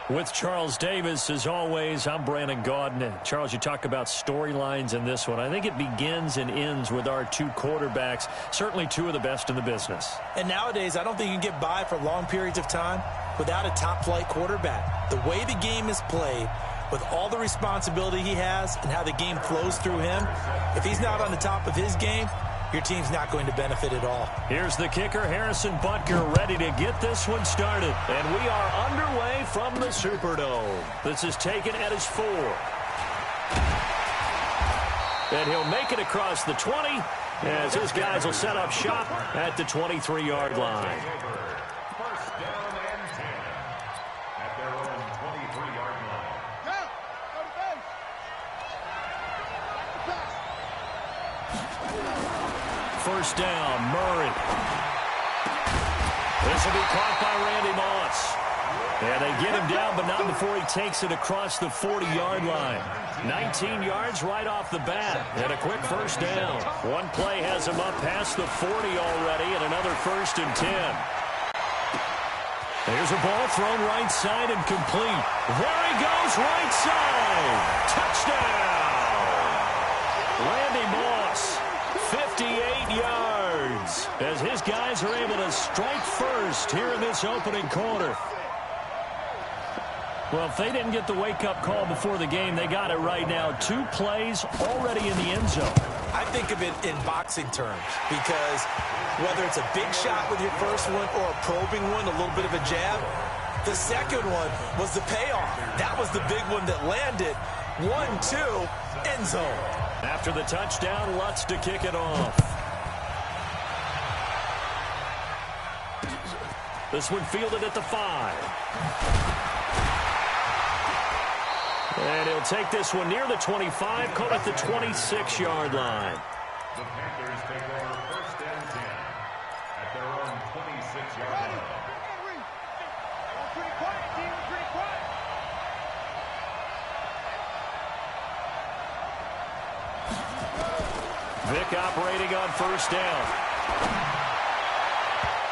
With Charles Davis, as always, I'm Brandon Gaudin. Charles, you talk about storylines in this one. I think it begins and ends with our two quarterbacks, certainly two of the best in the business. And nowadays, I don't think you can get by for long periods of time without a top-flight quarterback. The way the game is played, with all the responsibility he has and how the game flows through him, if he's not on the top of his game, your team's not going to benefit at all. Here's the kicker, Harrison Butker, ready to get this one started. And we are underway from the Superdome. This is taken at his 4. And he'll make it across the 20 as his guys will set up shop at the 23-yard line. First down and 10 at their own 23-yard line. First down, Murray. This will be caught by Randy Moss. And they get him down, but not before he takes it across the 40-yard line. 19 yards right off the bat, and a quick first down. One play has him up past the 40 already, and another 1st and 10. There's a ball thrown right side and complete. There he goes, right side. Touchdown! Randy Moss. 58 yards as his guys are able to strike first here in this opening quarter. Well, if they didn't get the wake-up call before the game, they got it right now. 2 plays already in the end zone. I think of it in boxing terms because whether it's a big shot with your first one or a probing one, a little bit of a jab, the second one was the payoff. That was the big one that landed. 1-2, end zone. After the touchdown, Lutz to kick it off. This one fielded at the 5. And he'll take this one near the 25, call it the 26-yard line. The Panthers take over first and 10 at their own 26-yard line. Vick operating on first down.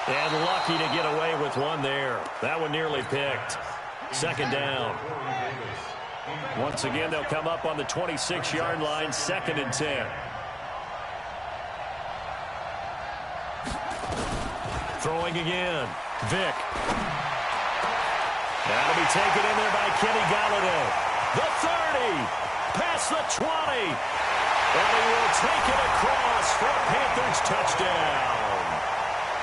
And lucky to get away with one there. That one nearly picked. Second down. Once again, they'll come up on the 26-yard line, 2nd and 10. Throwing again. Vick. That'll be taken in there by Kenny Galladay. The 30. Past the 20. And he will take it across for a Panthers touchdown.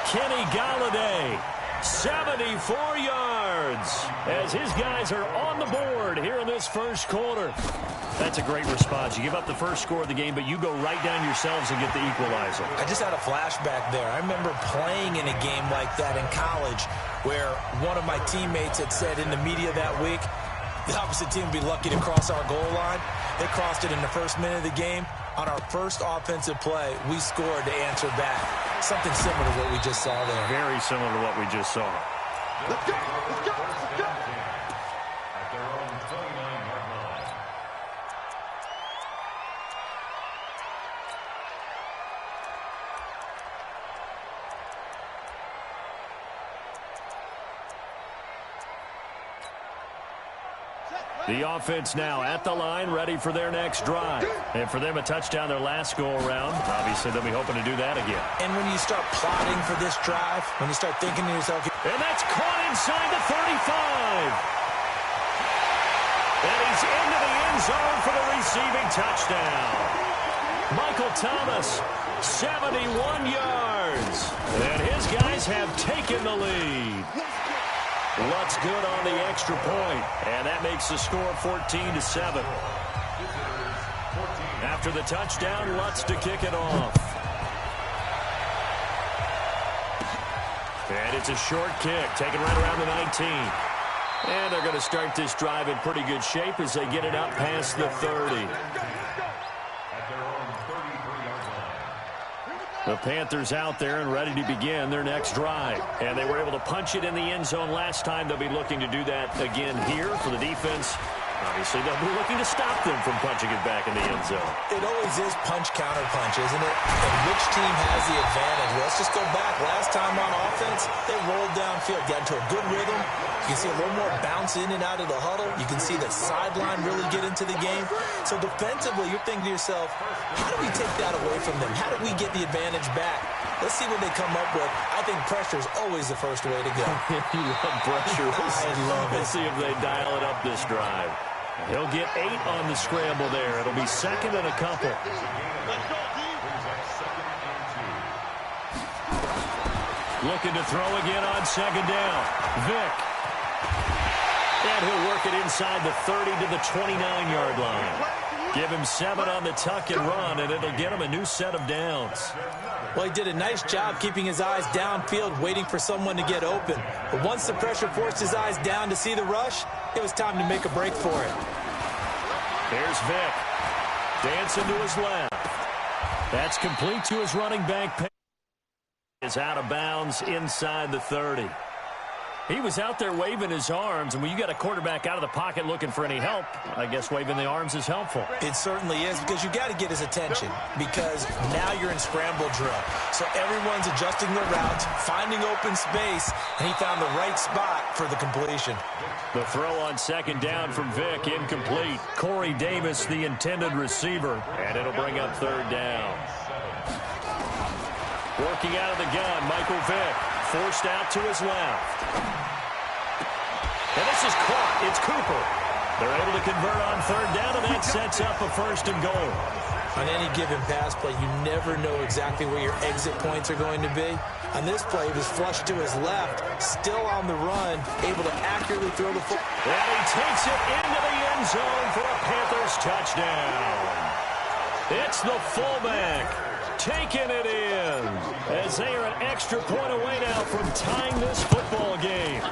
Kenny Galladay, 74 yards, as his guys are on the board here in this first quarter. That's a great response. You give up the first score of the game, but you go right down yourselves and get the equalizer. I just had a flashback there. I remember playing in a game like that in college where one of my teammates had said in the media that week, the opposite team would be lucky to cross our goal line. They crossed it in the first minute of the game. On our first offensive play, we scored to answer back. Something similar to what we just saw there. Very similar to what we just saw. Let's go! Let's go! Let's go! At their own 29-yard line. The offense now at the line, ready for their next drive. And for them, a touchdown their last go-around. Obviously, they'll be hoping to do that again. And when you start plotting for this drive, when you start thinking to yourself... And that's caught inside the 35. And he's into the end zone for the receiving touchdown. Michael Thomas, 71 yards. And his guys have taken the lead. Lutz good on the extra point, and that makes the score 14-7. After the touchdown, Lutz to kick it off. And it's a short kick, taken right around the 19. And they're going to start this drive in pretty good shape as they get it up past the 30. The Panthers out there and ready to begin their next drive. And they were able to punch it in the end zone last time. They'll be looking to do that again here for the defense. Obviously, they'll be looking to stop them from punching it back in the end zone. It always is punch-counter-punch, isn't it? And which team has the advantage? Well, let's just go back. Last time on offense, they rolled downfield, got into a good rhythm. You can see a little more bounce in and out of the huddle. You can see the sideline really get into the game. So defensively, you're thinking to yourself, how do we take that away from them? How do we get the advantage back? Let's see what they come up with. I think pressure is always the first way to go. You love pressure. I love it. Let's see if they dial it up this drive. He'll get 8 on the scramble there. It'll be second and a couple. Looking to throw again on second down. Vick. And he'll work it inside the 30 to the 29-yard line. Give him 7 on the tuck and run, and it'll get him a new set of downs. Well, he did a nice job keeping his eyes downfield, waiting for someone to get open. But once the pressure forced his eyes down to see the rush, it was time to make a break for it. Here's Vick. Dancing to his left. That's complete to his running back. Is out of bounds inside the 30. He was out there waving his arms, and when you got a quarterback out of the pocket looking for any help, I guess waving the arms is helpful. It certainly is, because you got to get his attention, because now you're in scramble drill. So everyone's adjusting their routes, finding open space, and he found the right spot for the completion. The throw on second down from Vick, incomplete. Corey Davis, the intended receiver, and it'll bring up third down. Working out of the gun, Michael Vick, forced out to his left. And this is caught. It's Cooper. They're able to convert on third down, and that sets up a first and goal. On any given pass play, you never know exactly where your exit points are going to be. On this play, he was flushed to his left, still on the run, able to accurately throw the football. And he takes it into the end zone for a Panthers touchdown. It's the fullback taking it in as they are an extra point away now from tying this football game.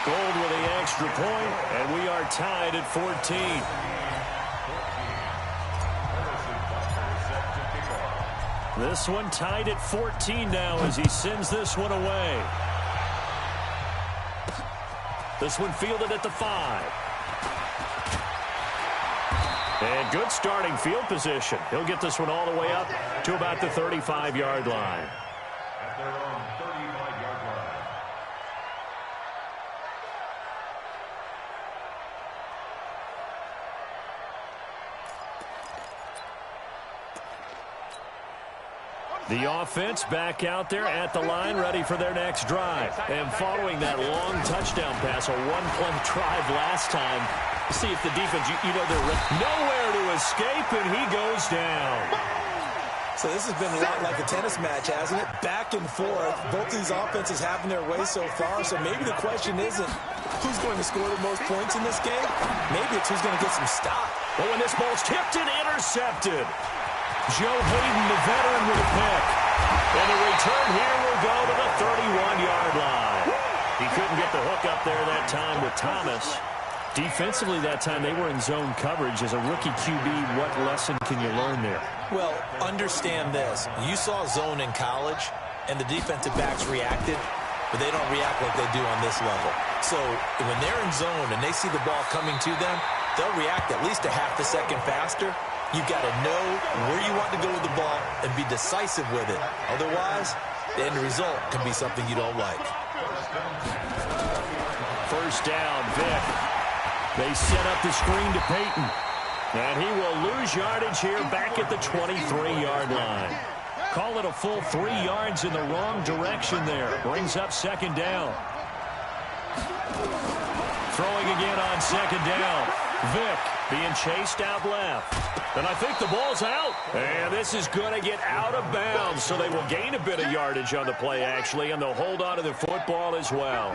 Gold with the extra point, and we are tied at 14. This one tied at 14 now as he sends this one away. This one fielded at the 5. And good starting field position. He'll get this one all the way up to about the 35-yard line. At their own 35-yard line. The offense back out there at the line, ready for their next drive. And following that long touchdown pass, a one-play drive last time, see if the defense, you know, they're nowhere to escape, and he goes down. So this has been a lot like a tennis match, hasn't it? Back and forth. Both these offenses having their way so far. So maybe the question isn't who's going to score the most points in this game. Maybe it's who's going to get some stop. But when this ball's tipped and intercepted, Joe Hayden, the veteran, with a pick. And the return here will go to the 31-yard line. He couldn't get the hook up there that time with Thomas. Defensively that time, they were in zone coverage. As a rookie QB, what lesson can you learn there? Well, understand this. You saw zone in college, and the defensive backs reacted, but they don't react like they do on this level. So when they're in zone and they see the ball coming to them, they'll react at least a half a second faster. You've got to know where you want to go with the ball and be decisive with it. Otherwise, the end result can be something you don't like. First down, Vick. They set up the screen to Peyton. And he will lose yardage here back at the 23-yard line. Call it a full 3 yards in the wrong direction there. Brings up second down. Throwing again on second down. Vick being chased out left. And I think the ball's out. And this is going to get out of bounds. So they will gain a bit of yardage on the play, actually, and they'll hold on to the football as well.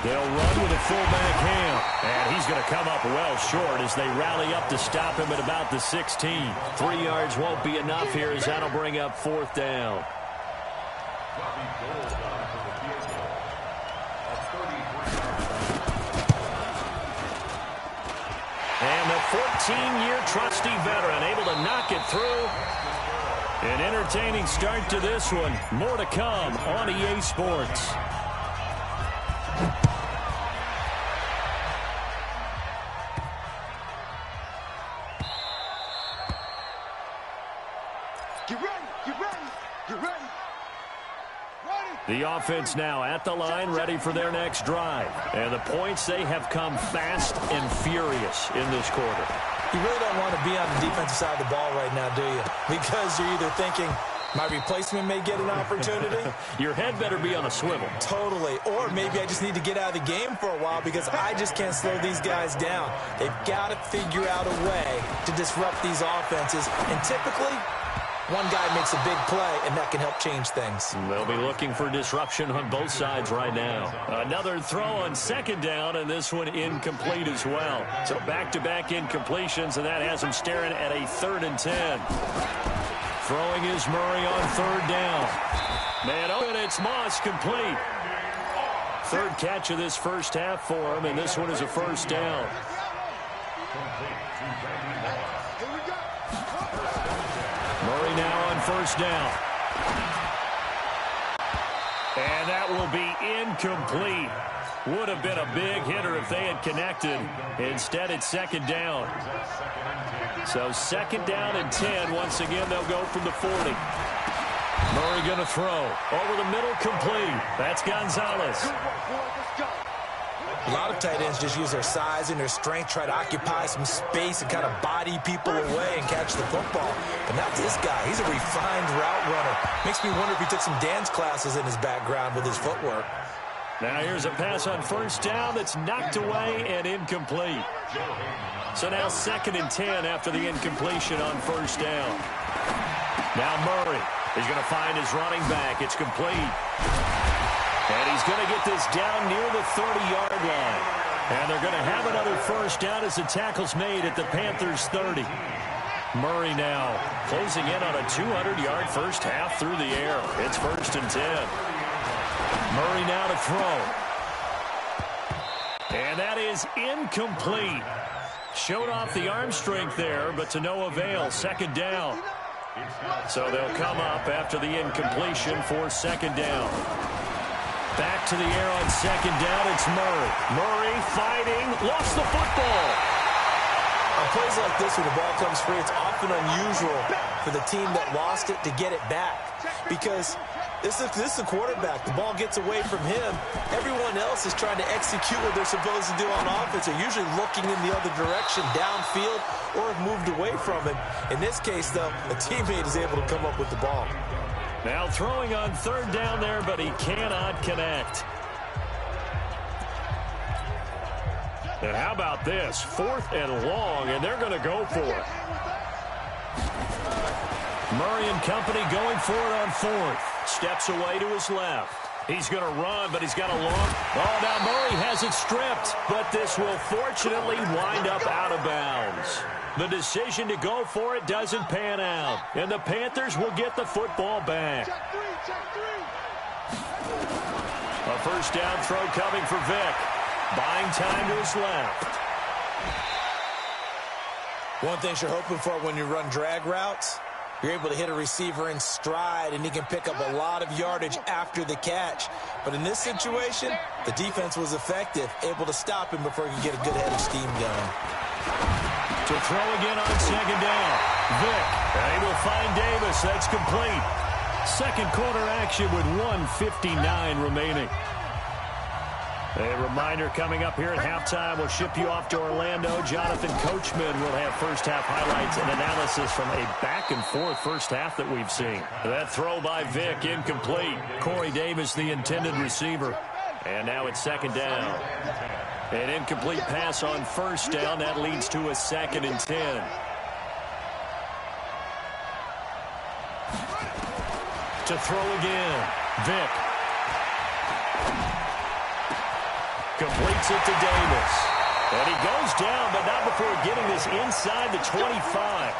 They'll run with a fullback Ham. And he's going to come up well short as they rally up to stop him at about the 16. 3 yards won't be enough here as that'll bring up fourth down. And the 14-year trusty veteran able to knock it through. An entertaining start to this one. More to come on EA Sports. Get ready. Get ready. Get ready. The offense now at the line, ready for their next drive. And the points, they have come fast and furious in this quarter. You really don't want to be on the defensive side of the ball right now, do you? Because you're either thinking, my replacement may get an opportunity. Your head better be on a swivel. Totally. Or maybe I just need to get out of the game for a while because I just can't slow these guys down. They've got to figure out a way to disrupt these offenses. And typically, one guy makes a big play, and that can help change things. They'll be looking for disruption on both sides right now. Another throw on second down, and this one incomplete as well. So back-to-back incompletions, and that has them staring at a 3rd and 10. Throwing is Murray on 3rd down. Man, and it's Moss complete. 3rd catch of this first half for him, and this one is a 1st down. Murray now on 1st down. And that will be incomplete. Would have been a big hitter if they had connected. Instead, it's 2nd down. So 2nd down and 10. Once again, they'll go from the 40. Murray going to throw. Over the middle, complete. That's Gonzalez. A lot of tight ends just use their size and their strength, try to occupy some space and kind of body people away and catch the football. But not this guy. He's a refined route runner. Makes me wonder if he took some dance classes in his background with his footwork. Now here's a pass on 1st down that's knocked away and incomplete. So now 2nd and 10 after the incompletion on 1st down. Now Murray is going to find his running back. It's complete. And he's going to get this down near the 30-yard line. And they're going to have another 1st down as the tackle's made at the Panthers' 30. Murray now closing in on a 200-yard first half through the air. It's 1st and 10. Murray now to throw. And that is incomplete. Showed off the arm strength there, but to no avail. 2nd down. So they'll come up after the incompletion for 2nd down. Back to the air on 2nd down. It's Murray. Murray fighting. Lost the football. On plays like this where the ball comes free, it's often unusual for the team that lost it to get it back. Because this is the quarterback. The ball gets away from him. Everyone else is trying to execute what they're supposed to do on offense. They're usually looking in the other direction, downfield, or have moved away from him. In this case, though, a teammate is able to come up with the ball. Now throwing on 3rd down there, but he cannot connect. And how about this? 4th and long, and they're going to go for it. Murray and company going for it on 4th. Steps away to his left. He's going to run, but he's got a long... Oh, now Murray has it stripped, but this will fortunately wind up out of bounds. The decision to go for it doesn't pan out, and the Panthers will get the football back. A 1st down throw coming for Vick. Buying time to his left. One thing you're hoping for when you run drag routes, you're able to hit a receiver in stride, and he can pick up a lot of yardage after the catch. But in this situation, the defense was effective, able to stop him before he could get a good head of steam going. To throw again on 2nd down. Vick, and he will find Davis. That's complete. 2nd quarter action with 1:59 remaining. A reminder coming up here at halftime. We'll ship you off to Orlando. Jonathan Coachman will have first half highlights and analysis from a back-and-forth first half that we've seen. That throw by Vick, incomplete. Corey Davis, the intended receiver. And now it's 2nd down. An incomplete pass on 1st down. That leads to a 2nd and 10. To throw again. Vick. Completes it to Davis. And he goes down, but not before getting this inside the 25.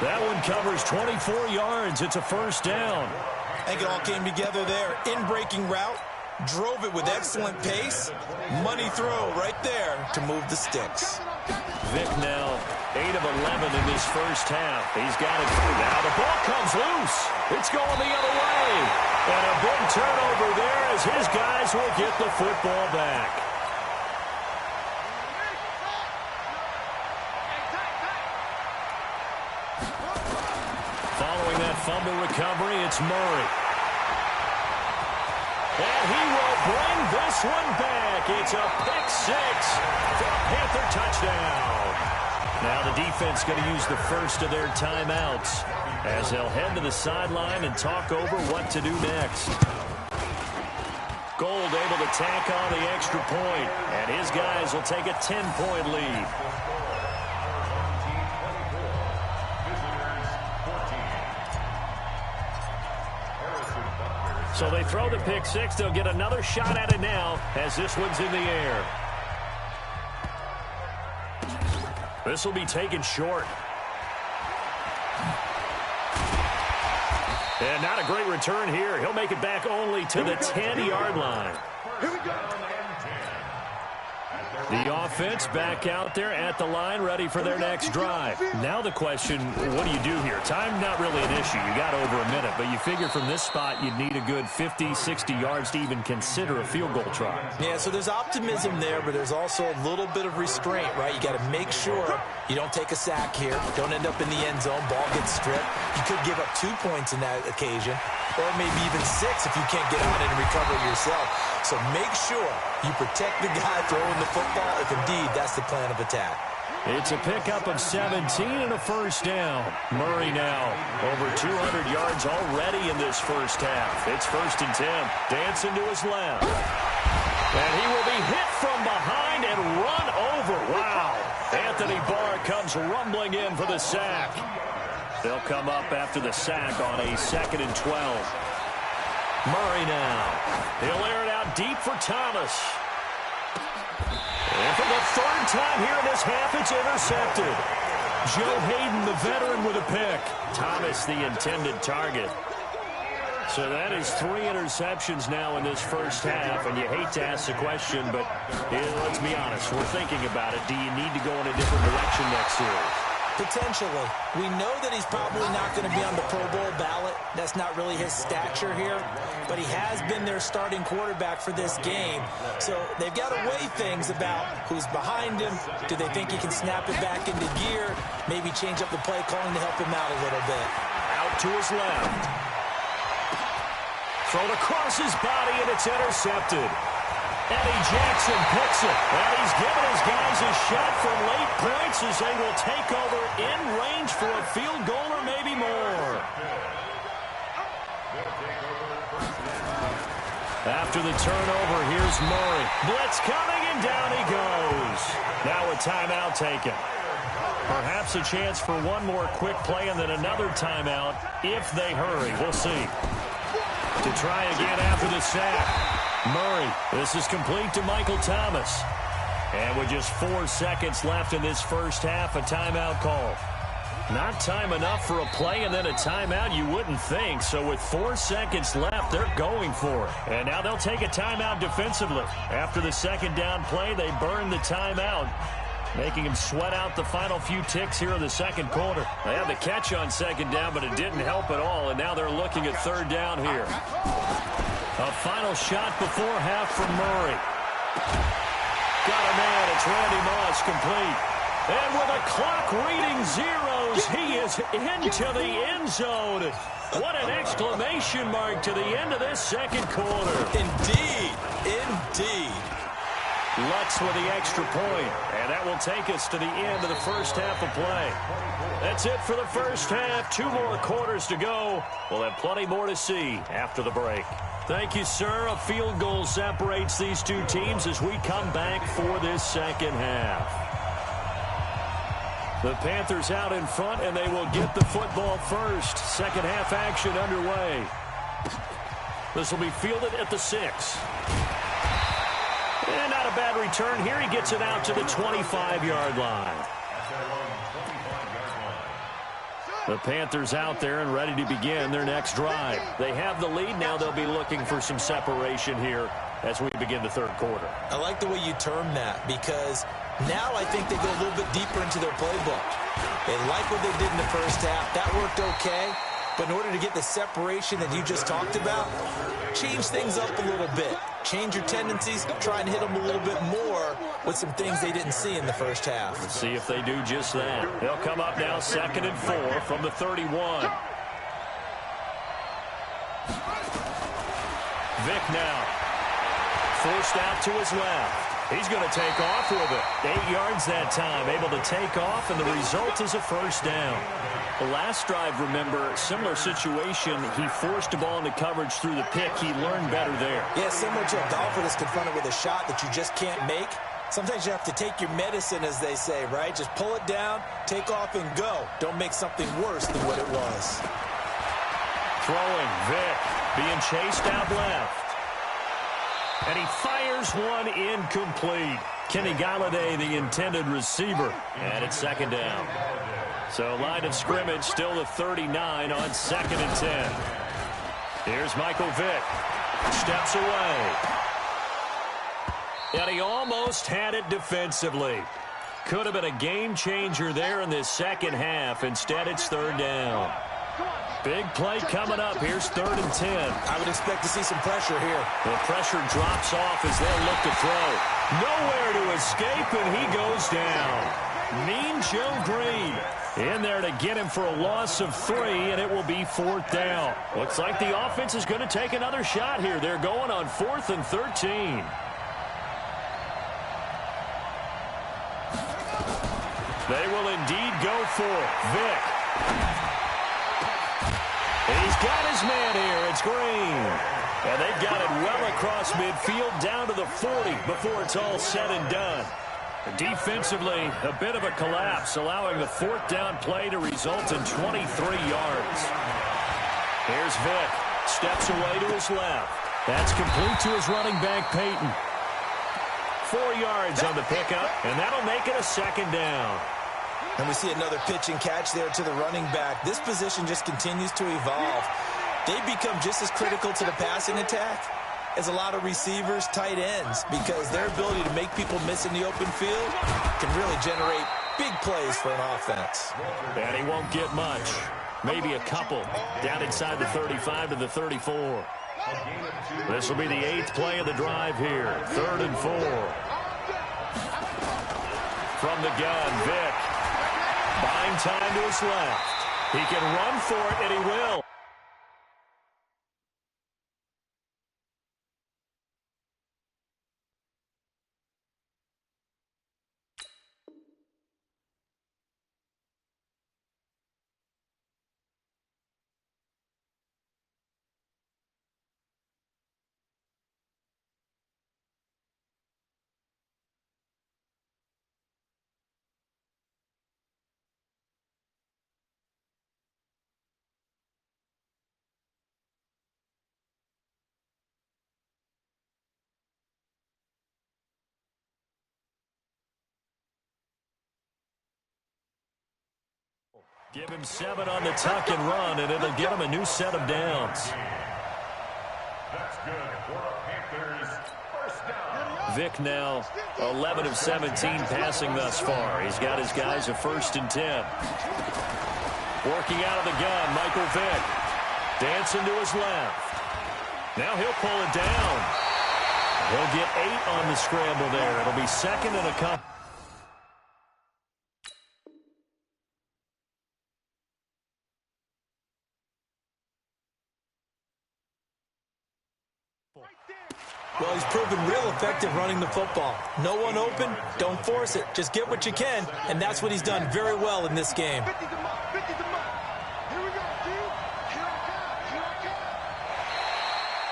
That one covers 24 yards. It's a 1st down. I think it all came together there. In-breaking route. Drove it with excellent pace. Money throw right there to move the sticks. Vick now 8 of 11 in this first half. He's got it. Now the ball comes loose. It's going the other way. And a big turnover there as his guys will get the football back. Following that that fumble recovery, it's Murray. And he will bring this one back. It's a pick six for a Panther touchdown. Now the defense going to use the first of their timeouts as they'll head to the sideline and talk over what to do next. Gold able to tack on the extra point, and his guys will take a 10-point lead. So they throw the pick six. They'll get another shot at it now as this one's in the air. This will be taken short. And not a great return here. He'll make it back only to the 10-yard line. Here we go. The offense back out there at the line, ready for their next drive. Now the question, what do you do here? Time not really an issue. You got over a minute, but you figure from this spot you'd need a good 50, 60 yards to even consider a field goal try. Yeah, so there's optimism there, but there's also a little bit of restraint, right? You got to make sure you don't take a sack here. Don't end up in the end zone. Ball gets stripped. You could give up 2 points in that occasion, or maybe even 6 if you can't get on it and recover yourself. So make sure you protect the guy throwing the football if indeed that's the plan of attack. It's a pickup of 17 and a first down. Murray now over 200 yards already in this first half. It's 1st and 10. Dancing to his left. And he will be hit from behind and run over. Wow. Anthony Barr comes rumbling in for the sack. They'll come up after the sack on a 2nd and 12. Murray now. He'll air it out deep for Thomas. And for the 3rd time here in this half, it's intercepted. Joe Hayden, the veteran, with a pick. Thomas, the intended target. So that is 3 interceptions now in this first half, and you hate to ask the question, but let's be honest, we're thinking about it. Do you need to go in a different direction next series? Potentially. We know that he's probably not going to be on the Pro Bowl ballot. That's not really his stature here. But he has been their starting quarterback for this game. So they've got to weigh things about who's behind him. Do they think he can snap it back into gear? Maybe change up the play calling to help him out a little bit. Out to his left. Thrown across his body, and it's intercepted. Eddie Jackson picks it. And he's given his guys a shot for late points as they will take over in range for a field goal or maybe more. After the turnover, here's Murray. Blitz coming, and down he goes. Now a timeout taken. Perhaps a chance for one more quick play and then another timeout if they hurry. We'll see. To try again after the sack. Murray, this is complete to Michael Thomas. And with just 4 seconds left in this first half, a timeout call. Not time enough for a play and then a timeout, you wouldn't think. So with 4 seconds left, they're going for it. And now they'll take a timeout defensively. After the second down play, they burn the timeout, making him sweat out the final few ticks here in the second quarter. They had the catch on second down, but it didn't help at all, and now they're looking at 3rd down here. A final shot before half from Murray. Got a man, it's Randy Moss, complete. And with a clock reading zeros, he is into the end zone. What an exclamation mark to the end of this second quarter. Indeed, indeed. Lutz with the extra point, and that will take us to the end of the first half of play. That's it for the first half. 2 more quarters to go. We'll have plenty more to see after the break. Thank you, sir. A field goal separates these two teams as we come back for this second half. The Panthers out in front, and they will get the football first. Second half action underway. This will be fielded at the 6. And not a bad return here. He gets it out to the 25-yard line. The Panthers out there and ready to begin their next drive. They have the lead. Now they'll be looking for some separation here as we begin the third quarter. I like the way you term that because now I think they go a little bit deeper into their playbook. They like what they did in the first half. That worked okay. But in order to get the separation that you just talked about, change things up a little bit. Change your tendencies, try and hit them a little bit more with some things they didn't see in the first half. Let's see if they do just that. They'll come up now 2nd and 4 from the 31. Vic now. Forced out to his left. He's going to take off with it. 8 yards that time. Able to take off, and the result is a first down. The last drive, remember, similar situation. He forced the ball into coverage through the pick. He learned better there. Yeah, similar to a golfer that's confronted with a shot that you just can't make. Sometimes you have to take your medicine, as they say, right? Just pull it down, take off, and go. Don't make something worse than what it was. Throwing, Vic, being chased out left. And he fires one incomplete. Kenny Galladay, the intended receiver. And it's second down. So line of scrimmage still the 39 on 2nd and 10. Here's Michael Vick. Steps away. And he almost had it defensively. Could have been a game changer there in this second half. Instead, it's third down. Big play coming up. Here's 3rd and 10. I would expect to see some pressure here. The pressure drops off as they'll look to throw. Nowhere to escape, and he goes down. Mean Joe Green in there to get him for a loss of 3, and it will be 4th down. Looks like the offense is going to take another shot here. They're going on 4th and 13. They will indeed go for it. Vic. He's got his man here. It's Green. And they've got it well across midfield down to the 40 before it's all said and done. Defensively, a bit of a collapse, allowing the 4th down play to result in 23 yards. Here's Vic. Steps away to his left. That's complete to his running back, Peyton. 4 yards on the pickup, and that'll make it a 2nd down. And we see another pitch and catch there to the running back. This position just continues to evolve. They become just as critical to the passing attack as a lot of receivers, tight ends, because their ability to make people miss in the open field can really generate big plays for an offense. And he won't get much. Maybe a couple down inside the 35 to the 34. This will be the 8th play of the drive here. 3rd and 4. From the gun, Vic. Buying time to his left. He can run for it, and he will. Give him 7 on the tuck and run, and it'll get him a new set of downs. That's good for a Panthers first down. Vic now 11 of 17 passing thus far. He's got his guys a 1st and 10. Working out of the gun, Michael Vick. Dancing to his left. Now he'll pull it down. He'll get 8 on the scramble there. It'll be 2nd and a couple. Well, he's proven real effective running the football. No one open, don't force it. Just get what you can, and that's what he's done very well in this game.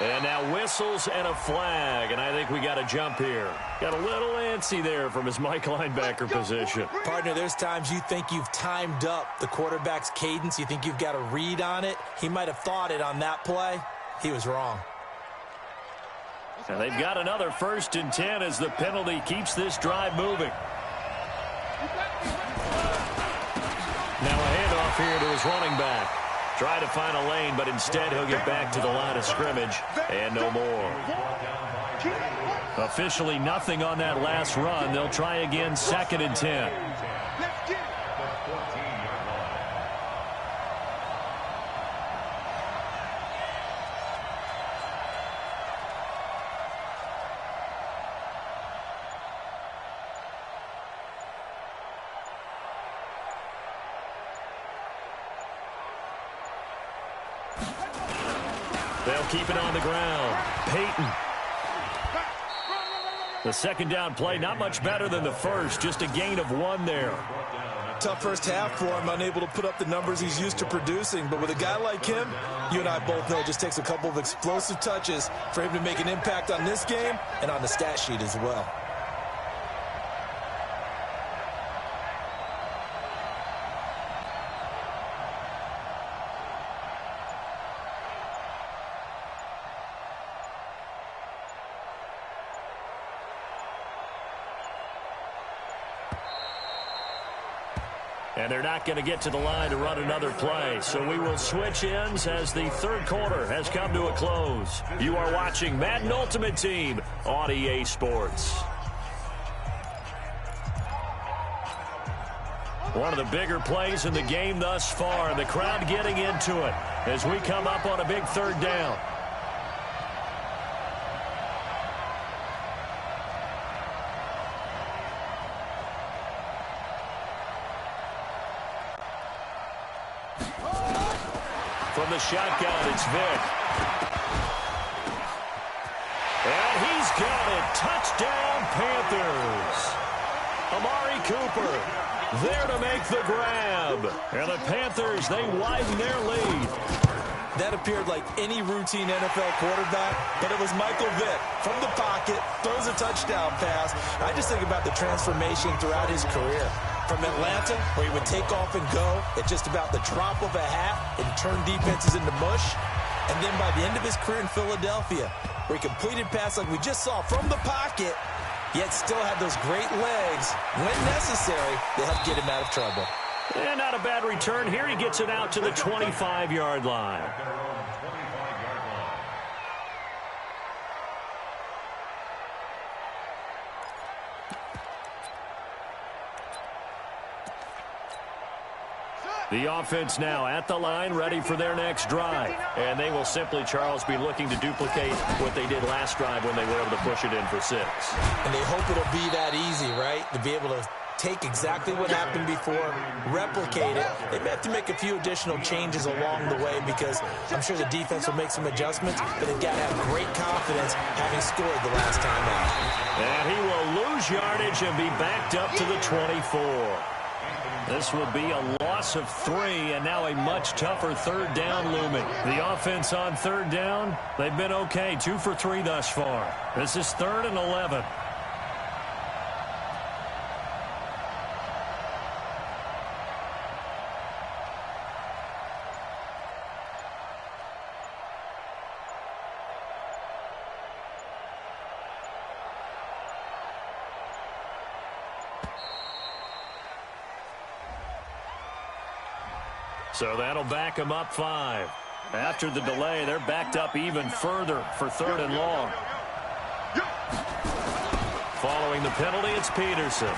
And now whistles and a flag, and I think we got a jump here. Got a little antsy there from his Mike linebacker position. Partner, there's times you think you've timed up the quarterback's cadence. You think you've got a read on it. He might have thought it on that play. He was wrong. And they've got another 1st and 10 as the penalty keeps this drive moving. Now a handoff here to his running back. Try to find a lane, but instead he'll get back to the line of scrimmage and no more. Officially nothing on that last run. They'll try again 2nd and 10. They'll keep it on the ground. Peyton. The second down play, not much better than the first. Just a gain of 1 there. Tough first half for him, unable to put up the numbers he's used to producing. But with a guy like him, you and I both know it just takes a couple of explosive touches for him to make an impact on this game and on the stat sheet as well. And they're not going to get to the line to run another play. So we will switch ends as the third quarter has come to a close. You are watching Madden Ultimate Team on EA Sports. One of the bigger plays in the game thus far, and the crowd getting into it as we come up on a big third down. From the shotgun, it's Vick. And he's got it. Touchdown, Panthers. Amari Cooper there to make the grab. And the Panthers, they widen their lead. That appeared like any routine NFL quarterback, but it was Michael Vick from the pocket, throws a touchdown pass. I just think about the transformation throughout his career. From Atlanta, where he would take off and go at just about the drop of a hat and turn defenses into mush. And then by the end of his career in Philadelphia, where he completed passes like we just saw from the pocket, yet still had those great legs, when necessary, to help get him out of trouble. And not a bad return here. He gets it out to the 25-yard line. The offense now at the line, ready for their next drive. And they will simply, Charles, be looking to duplicate what they did last drive when they were able to push it in for 6. And they hope it'll be that easy, right? To be able to take exactly what happened before, replicate it. They may have to make a few additional changes along the way because I'm sure the defense will make some adjustments, but they've got to have great confidence having scored the last time out. And he will lose yardage and be backed up to the 24. This will be a loss of 3, and now a much tougher third down looming. The offense on third down, they've been okay, 2 for 3 thus far. This is 3rd and 11. So that'll back them up 5. After the delay, they're backed up even further for 3rd and long. Following the penalty, it's Peterson.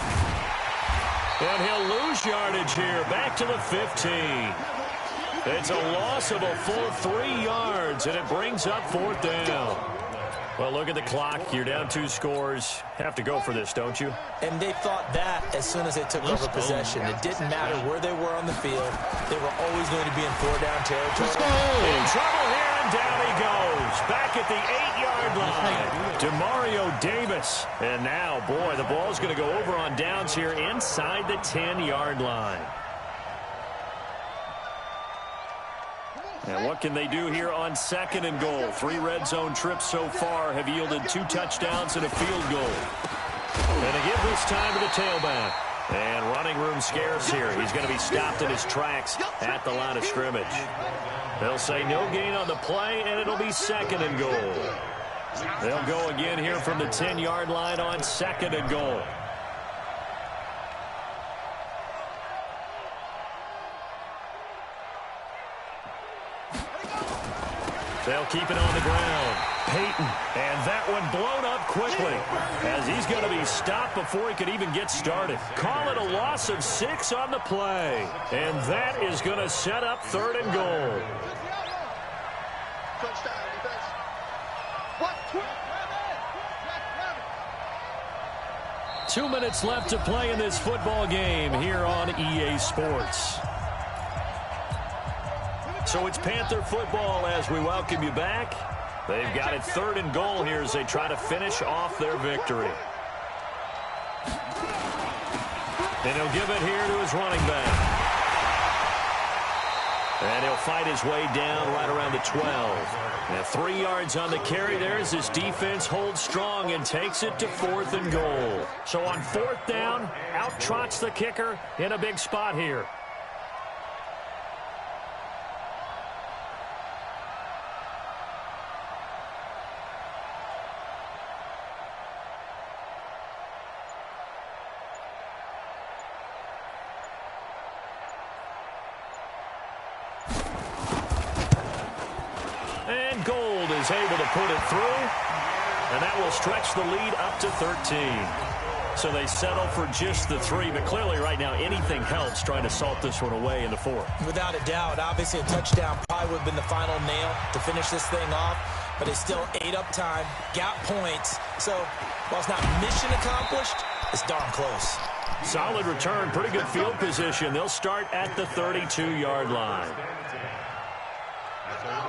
And he'll lose yardage here, back to the 15. It's a loss of a full 3 yards, and it brings up 4th down. Well, look at the clock. You're down 2 scores. Have to go for this, don't you? And they thought that as soon as they took over possession. It didn't matter where they were on the field. They were always going to be in 4-down territory. In trouble here, and down he goes. Back at the 8-yard line. Demario Davis. And now, boy, the ball's going to go over on downs here inside the 10-yard line. And what can they do here on 2nd and goal? 3 red zone trips so far have yielded 2 touchdowns and a field goal. And they give this time to the tailback. And running room scarce here. He's going to be stopped in his tracks at the line of scrimmage. They'll say no gain on the play, and it'll be 2nd and goal. They'll go again here from the 10-yard line on 2nd and goal. They'll keep it on the ground. Peyton, and that one blown up quickly as he's going to be stopped before he could even get started. Call it a loss of 6 on the play, and that is going to set up 3rd and goal. 2 minutes left to play in this football game here on EA Sports. So it's Panther football as we welcome you back. They've got it 3rd and goal here as they try to finish off their victory. And he'll give it here to his running back. And he'll fight his way down right around the 12. Now 3 yards on the carry there as his defense holds strong and takes it to 4th and goal. So on 4th down, out trots the kicker in a big spot here. Gold is able to put it through, and that will stretch the lead up to 13. So they settle for just the 3, but clearly right now anything helps trying to salt this one away in the 4th. Without a doubt, obviously a touchdown probably would have been the final nail to finish this thing off, but it's still ate up time, got points. So while it's not mission accomplished, it's darn close. Solid return, pretty good field position. They'll start at the 32-yard line.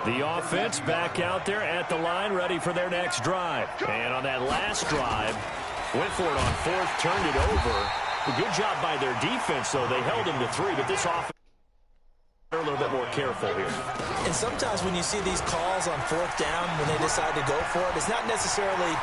The offense back out there at the line, ready for their next drive. And on that last drive, went for it on 4th, turned it over. A good job by their defense, though. They held him to 3, but this offense, they're a little bit more careful here. And sometimes when you see these calls on 4th down, when they decide to go for it, it's not necessarily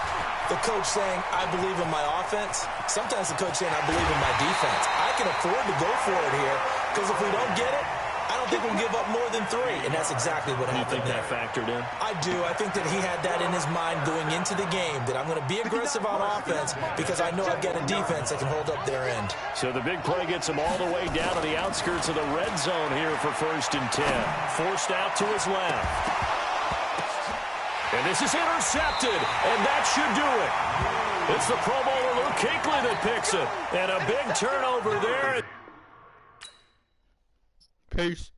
the coach saying, I believe in my offense. Sometimes the coach saying, I believe in my defense. I can afford to go for it here, because if we don't get it, I don't think we'll give up more than 3, and that's exactly what happened there. You think that factored in? I do. I think that he had that in his mind going into the game, that I'm going to be aggressive on offense because I know I've got a defense that can hold up their end. So the big play gets him all the way down to the outskirts of the red zone here for 1st and 10. Forced out to his left. And this is intercepted, and that should do it. It's the Pro Bowler Luke Kuechly that picks it. And a big turnover there. Peace.